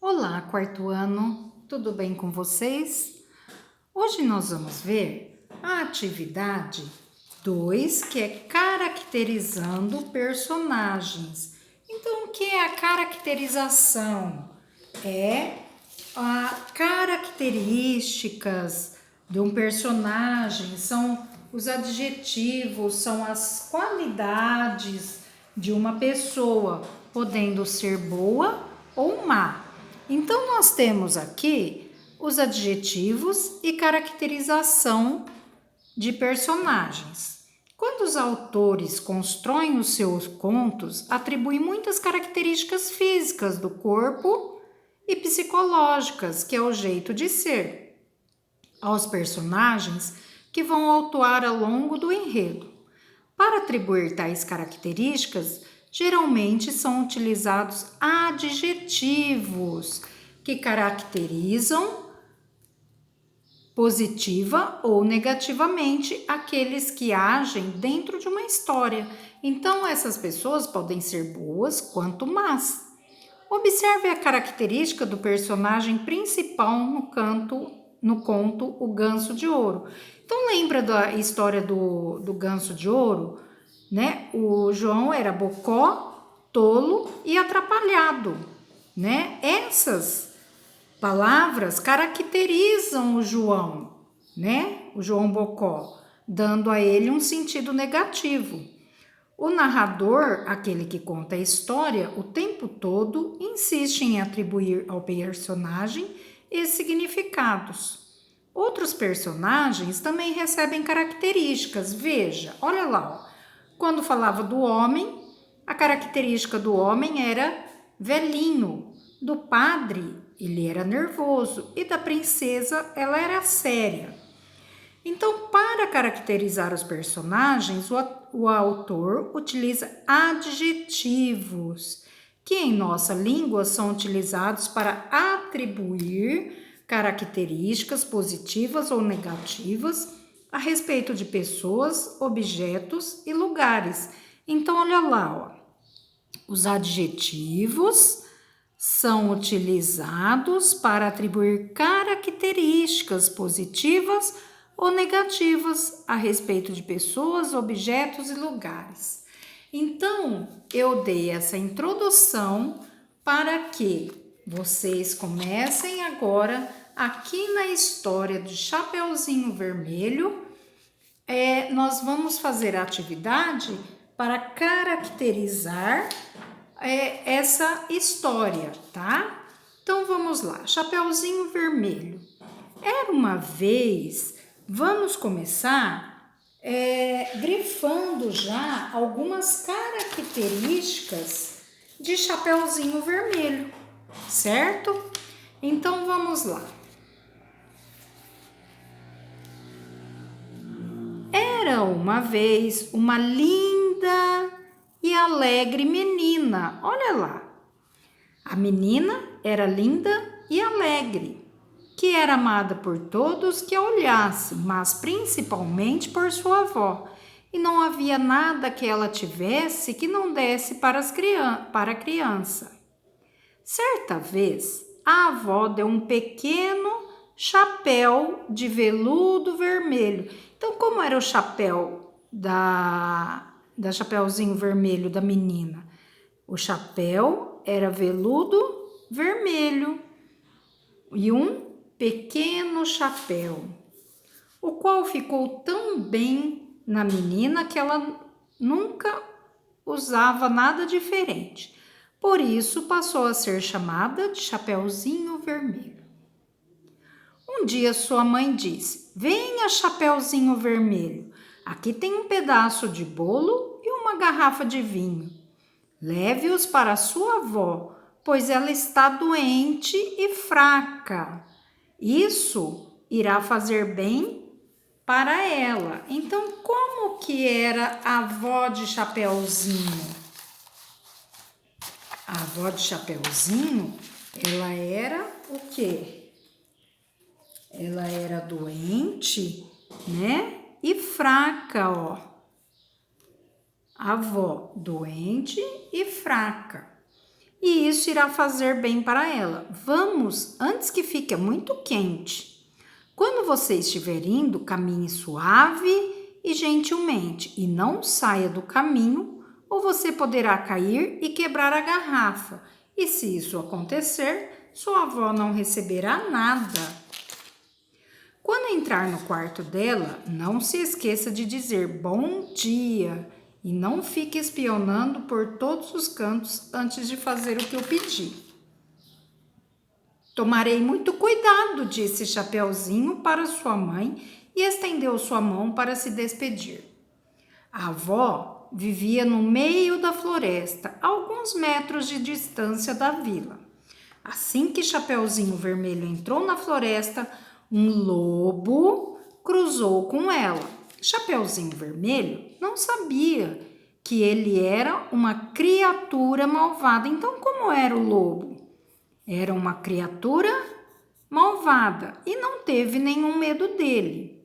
Olá, quarto ano, tudo bem com vocês? Hoje nós vamos ver a atividade 2, que é caracterizando personagens. Então, o que é a caracterização? É a características de um personagem, são os adjetivos, são as qualidades de uma pessoa, podendo ser boa ou má. Então, nós temos aqui os adjetivos e caracterização de personagens. Quando os autores constroem os seus contos, atribuem muitas características físicas do corpo e psicológicas, que é o jeito de ser, aos personagens que vão atuar ao longo do enredo. Para atribuir tais características, geralmente são utilizados adjetivos que caracterizam positiva ou negativamente aqueles que agem dentro de uma história. Então, essas pessoas podem ser boas quanto más. Observe a característica do personagem principal no conto O Ganso de Ouro. Então, lembra da história do Ganso de Ouro? Né? O João era bocó, tolo e atrapalhado. Né? Essas palavras caracterizam o João, né? O João Bocó, dando a ele um sentido negativo. O narrador, aquele que conta a história, o tempo todo insiste em atribuir ao personagem esses significados. Outros personagens também recebem características. Veja, olha lá, ó. Quando falava do homem, a característica do homem era velhinho, do padre, ele era nervoso, e da princesa, ela era séria. Então, para caracterizar os personagens, o autor utiliza adjetivos, que em nossa língua são utilizados para atribuir características positivas ou negativas a respeito de pessoas, objetos e lugares. Então, olha lá, ó. Os adjetivos são utilizados para atribuir características positivas ou negativas a respeito de pessoas, objetos e lugares. Então, eu dei essa introdução para que vocês comecem agora aqui na história do Chapeuzinho Vermelho. Nós vamos fazer a atividade para caracterizar essa história, tá? Então vamos lá. Chapeuzinho Vermelho. Era uma vez, vamos começar grifando já algumas características de Chapeuzinho Vermelho, certo? Então vamos lá. Era uma vez uma linda e alegre menina. Olha lá. A menina era linda e alegre, que era amada por todos que a olhassem, mas principalmente por sua avó. E não havia nada que ela tivesse que não desse para a criança. Certa vez, a avó deu um pequeno chapéu de veludo vermelho. Então, como era o chapéu da Chapeuzinho Vermelho da menina? O chapéu era veludo vermelho e um pequeno chapéu, o qual ficou tão bem na menina que ela nunca usava nada diferente. Por isso passou a ser chamada de Chapeuzinho Vermelho. Um dia sua mãe disse: "Venha, Chapeuzinho Vermelho, aqui tem um pedaço de bolo e uma garrafa de vinho. Leve-os para sua avó, pois ela está doente e fraca. Isso irá fazer bem para ela." Então, como que era a avó de Chapeuzinho? A avó de Chapeuzinho, ela era o quê? Ela era doente, né? E fraca, ó. A avó doente e fraca. e isso irá fazer bem para ela. Vamos, antes que fique muito quente. Quando você estiver indo, caminhe suave e gentilmente, e não saia do caminho, ou você poderá cair e quebrar a garrafa. E se isso acontecer, sua avó não receberá nada. Quando entrar no quarto dela, não se esqueça de dizer bom dia e não fique espionando por todos os cantos antes de fazer o que eu pedi. Tomarei muito cuidado, disse Chapeuzinho para sua mãe e estendeu sua mão para se despedir. A avó vivia no meio da floresta, a alguns metros de distância da vila. Assim que Chapeuzinho Vermelho entrou na floresta, um lobo cruzou com ela. Chapeuzinho Vermelho não sabia que ele era uma criatura malvada. Então, como era o lobo? Era uma criatura malvada e não teve nenhum medo dele.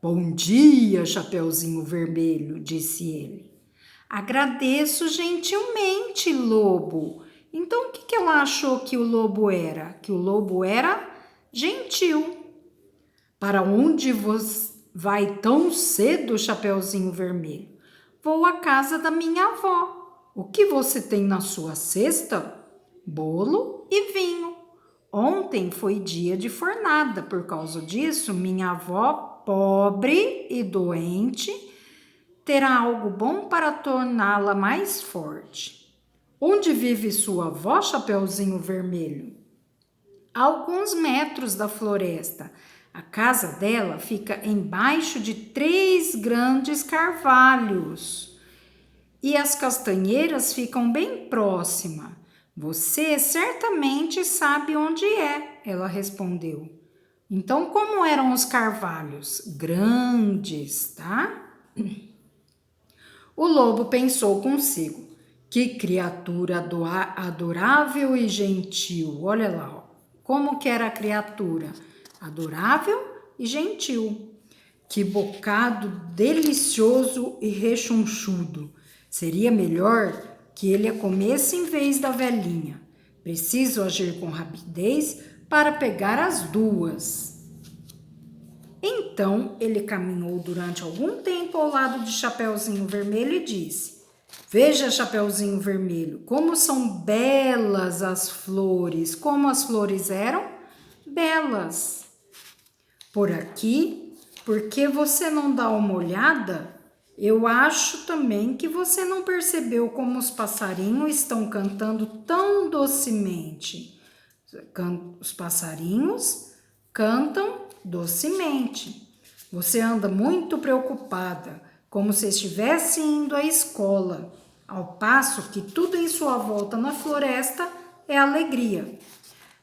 Bom dia, Chapeuzinho Vermelho, disse ele. Agradeço gentilmente, lobo. Então, o que ela achou que o lobo era? Que o lobo era gentil. Para onde você vai tão cedo, Chapeuzinho Vermelho? Vou à casa da minha avó. O que você tem na sua cesta? Bolo e vinho. Ontem foi dia de fornada, por causa disso, minha avó, pobre e doente, terá algo bom para torná-la mais forte. Onde vive sua avó, Chapeuzinho Vermelho? A alguns metros da floresta. A casa dela fica embaixo de 3 grandes carvalhos e as castanheiras ficam bem próximas. Você certamente sabe onde é, ela respondeu. Então, como eram os carvalhos? Grandes, tá? O lobo pensou consigo. Que criatura adorável e gentil. Olha lá, ó. Como que era a criatura? Adorável e gentil. Que bocado delicioso e rechonchudo. Seria melhor que ele a comesse em vez da velhinha. Preciso agir com rapidez para pegar as duas. Então ele caminhou durante algum tempo ao lado de Chapeuzinho Vermelho e disse: Veja, Chapeuzinho Vermelho, como são belas as flores. Como as flores eram? Belas. Por aqui, por que você não dá uma olhada? Eu acho também que você não percebeu como os passarinhos estão cantando tão docemente. Os passarinhos cantam docemente. Você anda muito preocupada, como se estivesse indo à escola, ao passo que tudo em sua volta na floresta é alegria.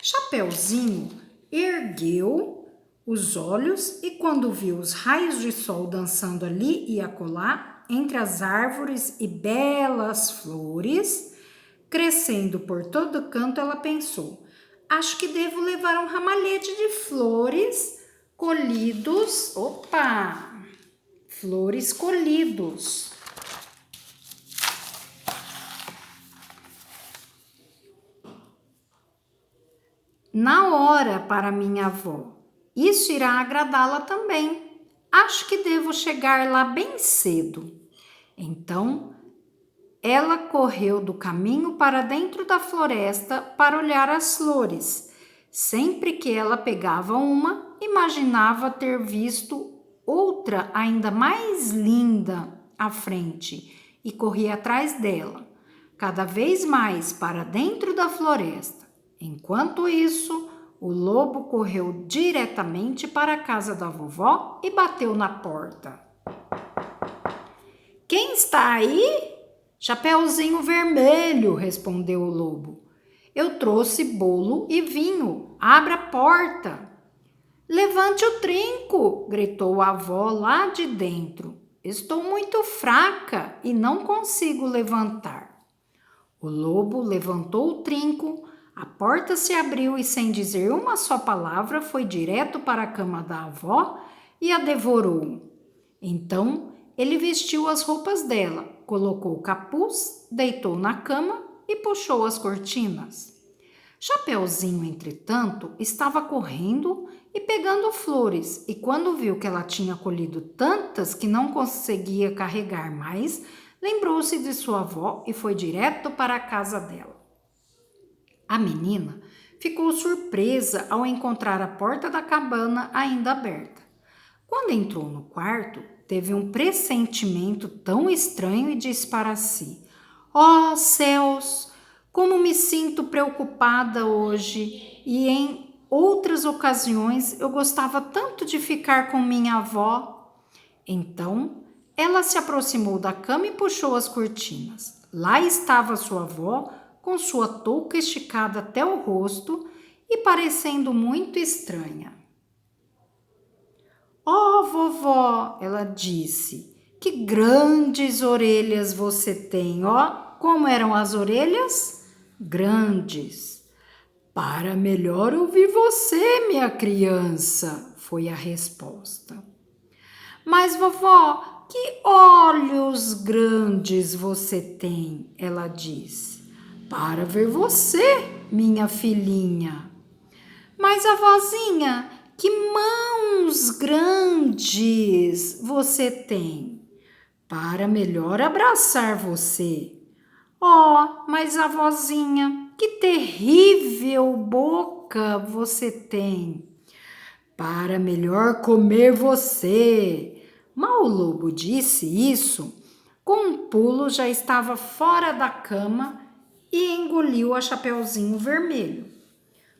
Chapeuzinho ergueu os olhos e quando viu os raios de sol dançando ali e acolá, entre as árvores e belas flores, crescendo por todo canto, ela pensou: acho que devo levar um ramalhete de flores colhidos. Opa! Flores colhidos. Na hora para minha avó. Isso irá agradá-la também. Acho que devo chegar lá bem cedo. Então, ela correu do caminho para dentro da floresta para olhar as flores. Sempre que ela pegava uma, imaginava ter visto outra ainda mais linda à frente e corria atrás dela, cada vez mais para dentro da floresta. Enquanto isso, o lobo correu diretamente para a casa da vovó e bateu na porta. Quem está aí? Chapeuzinho Vermelho, respondeu o lobo. Eu trouxe bolo e vinho. Abra a porta. Levante o trinco, gritou a avó lá de dentro. Estou muito fraca e não consigo levantar. O lobo levantou o trinco. A porta se abriu e, sem dizer uma só palavra, foi direto para a cama da avó e a devorou. Então, ele vestiu as roupas dela, colocou o capuz, deitou na cama e puxou as cortinas. Chapeuzinho, entretanto, estava correndo e pegando flores, e quando viu que ela tinha colhido tantas que não conseguia carregar mais, lembrou-se de sua avó e foi direto para a casa dela. A menina ficou surpresa ao encontrar a porta da cabana ainda aberta. Quando entrou no quarto, teve um pressentimento tão estranho e disse para si: "Oh, céus, como me sinto preocupada hoje, e em outras ocasiões eu gostava tanto de ficar com minha avó." Então, ela se aproximou da cama e puxou as cortinas. Lá estava sua avó, com sua touca esticada até o rosto e parecendo muito estranha. "Oh, vovó", ela disse, "que grandes orelhas você tem." Como eram as orelhas? Grandes. "Para melhor ouvir você, minha criança", foi a resposta. "Mas, vovó, que olhos grandes você tem", ela disse. "Para ver você, minha filhinha." "Mas, avózinha, que mãos grandes você tem." "Para melhor abraçar você." Mas, avózinha, que terrível boca você tem." "Para melhor comer você." Mal o lobo disse isso, com um pulo já estava fora da cama e engoliu a Chapeuzinho Vermelho.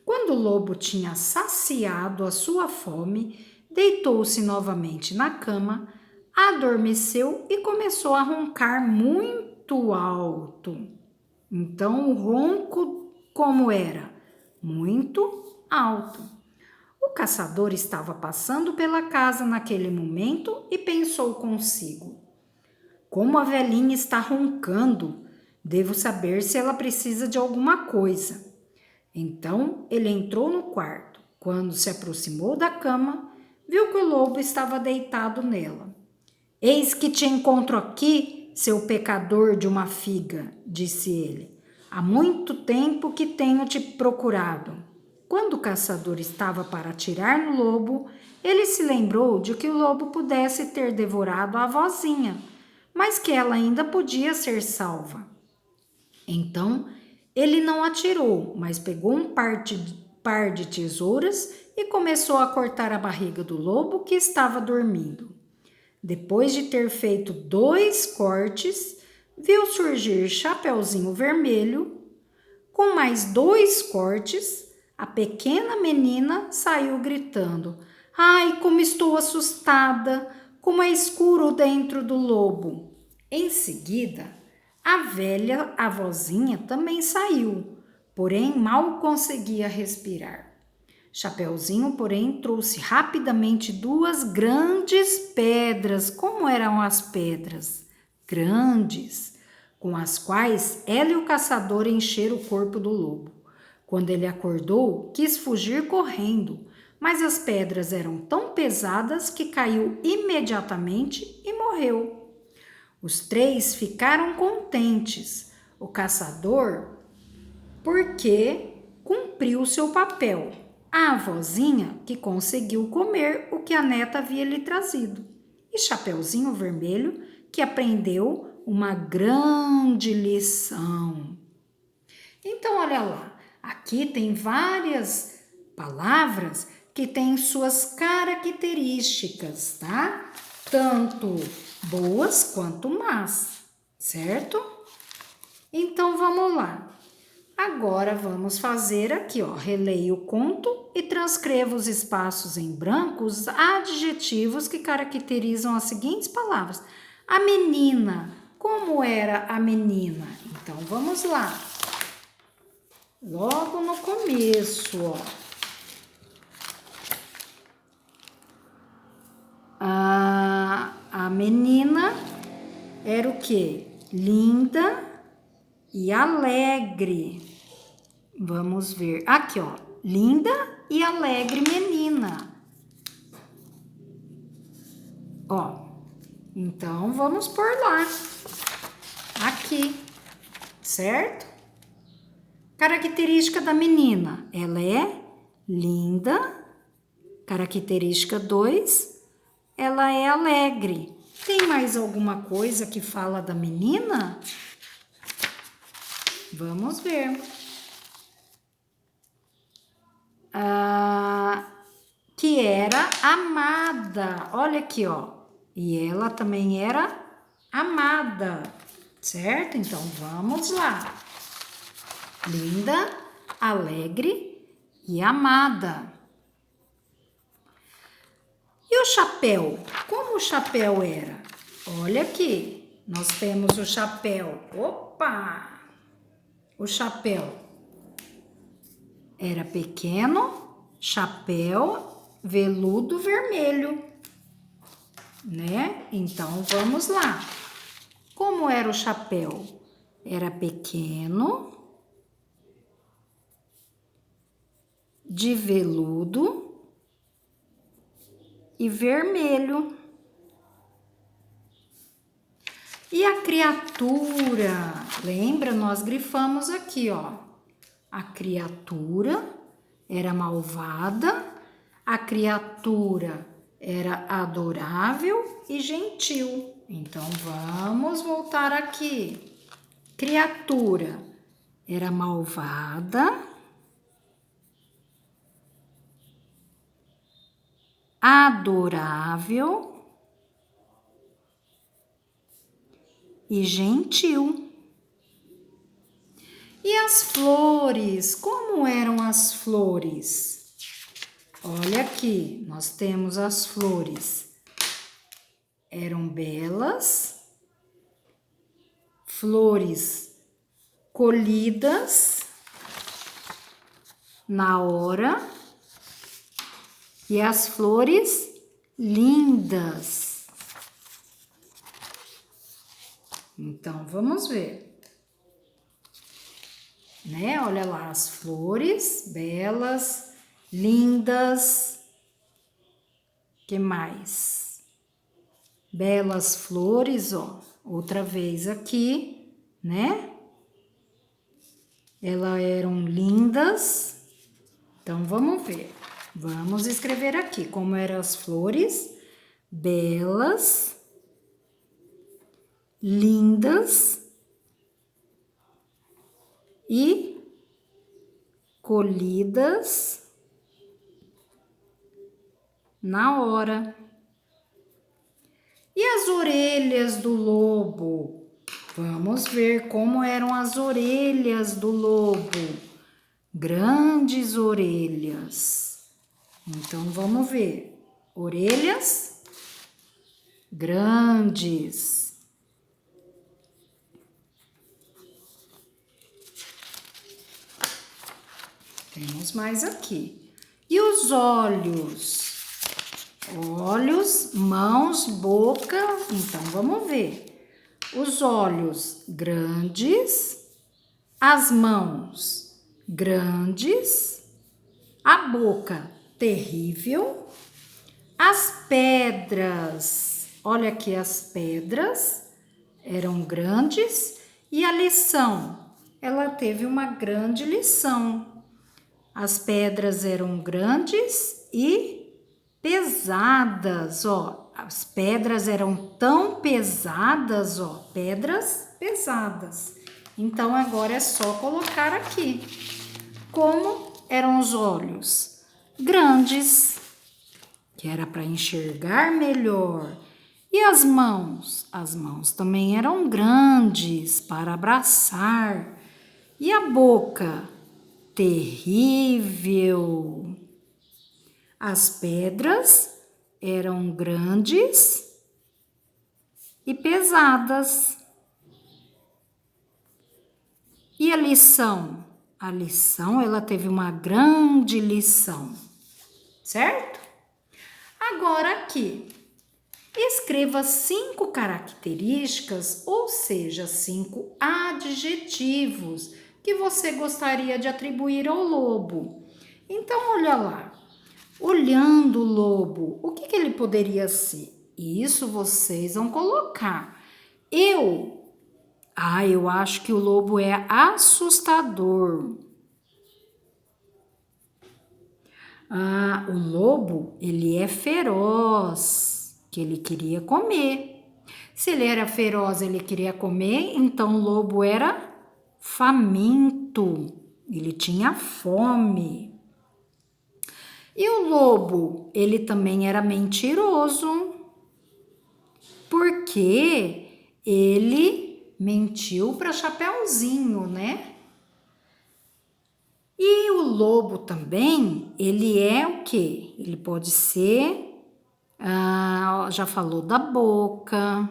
Quando o lobo tinha saciado a sua fome, deitou-se novamente na cama, adormeceu e começou a roncar muito alto. Então, o ronco como era? Muito alto. O caçador estava passando pela casa naquele momento e pensou consigo: "Como a velhinha está roncando, devo saber se ela precisa de alguma coisa." Então ele entrou no quarto. Quando se aproximou da cama, viu que o lobo estava deitado nela. "Eis que te encontro aqui, seu pecador de uma figa", disse ele. "Há muito tempo que tenho te procurado." Quando o caçador estava para atirar no lobo, ele se lembrou de que o lobo pudesse ter devorado a avózinha, mas que ela ainda podia ser salva. Então, ele não atirou, mas pegou um par de tesouras e começou a cortar a barriga do lobo que estava dormindo. Depois de ter feito 2 cortes, viu surgir Chapeuzinho Vermelho. Com mais 2 cortes, a pequena menina saiu gritando: "Ai, como estou assustada! Como é escuro dentro do lobo!" Em seguida, a velha avózinha também saiu, porém mal conseguia respirar. Chapeuzinho, porém, trouxe rapidamente 2 grandes pedras. Como eram as pedras? Grandes, com as quais ela e o caçador encheram o corpo do lobo. Quando ele acordou, quis fugir correndo, mas as pedras eram tão pesadas que caiu imediatamente e morreu. Os 3 ficaram contentes. O caçador, porque cumpriu seu papel. A avózinha, que conseguiu comer o que a neta havia lhe trazido. E Chapeuzinho Vermelho, que aprendeu uma grande lição. Então, olha lá, aqui tem várias palavras que têm suas características, tá? Tanto boas quanto más, certo? Então, vamos lá. Agora vamos fazer aqui, releia o conto e transcreva os espaços em branco os adjetivos que caracterizam as seguintes palavras. A menina, como era a menina? Então, vamos lá. Logo no começo, A menina era o quê? Linda e alegre. Vamos ver. Aqui, linda e alegre menina. Então vamos por lá. Aqui, certo? Característica da menina, ela é linda. Característica 2, ela é alegre. Tem mais alguma coisa que fala da menina? Vamos ver. Que era amada. Olha aqui, ó. E ela também era amada, certo? Então, vamos lá. Linda, alegre e amada. E o chapéu? Como o chapéu era? Olha aqui, nós temos o chapéu. Opa! O chapéu era pequeno, chapéu veludo vermelho, né? Então, vamos lá. Como era o chapéu? Era pequeno, de veludo e vermelho. E a criatura? Lembra? Nós grifamos aqui, ó. A criatura era malvada, a criatura era adorável e gentil. Então, vamos voltar aqui. Criatura era malvada, adorável e gentil. E as flores? Como eram as flores? Olha aqui, nós temos as flores. Eram belas, flores colhidas na hora e as flores lindas. Então, vamos ver. Né? Olha lá, as flores belas, lindas. Que mais? Belas flores, ó. Outra vez aqui, né? Elas eram lindas. Então, vamos ver. Vamos escrever aqui como eram as flores belas, lindas e colhidas na hora. E as orelhas do lobo? Vamos ver como eram as orelhas do lobo. Grandes orelhas. Então, vamos ver. Orelhas grandes. Temos mais aqui. E os olhos? Olhos, mãos, boca. Então, vamos ver. Os olhos grandes, as mãos grandes, a boca terrível, as pedras. Olha aqui, as pedras eram grandes e a lição. Ela teve uma grande lição. As pedras eram grandes e pesadas, ó. As pedras eram tão pesadas, ó. Pedras pesadas. Então, agora é só colocar aqui. Como eram os olhos? Grandes, que era para enxergar melhor. E as mãos? As mãos também eram grandes para abraçar. E a boca? Terrível. As pedras eram grandes e pesadas. E a lição? A lição, ela teve uma grande lição, certo? Agora aqui, escreva 5 características, ou seja, 5 adjetivos que você gostaria de atribuir ao lobo. Então, olha lá. Olhando o lobo, o que ele poderia ser? Isso vocês vão colocar. Eu acho que o lobo é assustador. Ah, o lobo, ele é feroz, que ele queria comer. Se ele era feroz, ele queria comer, então o lobo era faminto, ele tinha fome. E o lobo, ele também era mentiroso, porque ele mentiu para Chapeuzinho, né? E o lobo também, ele é o quê? Ele pode ser, já falou da boca,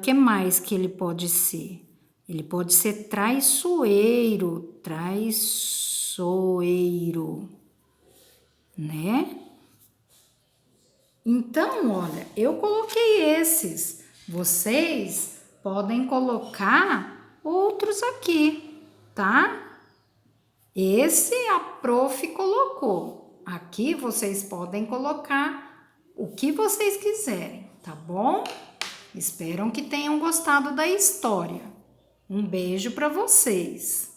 que mais que ele pode ser? Ele pode ser traiçoeiro, né? Então, olha, eu coloquei esses. Vocês podem colocar outros aqui, tá? Esse a prof colocou. Aqui vocês podem colocar o que vocês quiserem, tá bom? Espero que tenham gostado da história. Um beijo para vocês.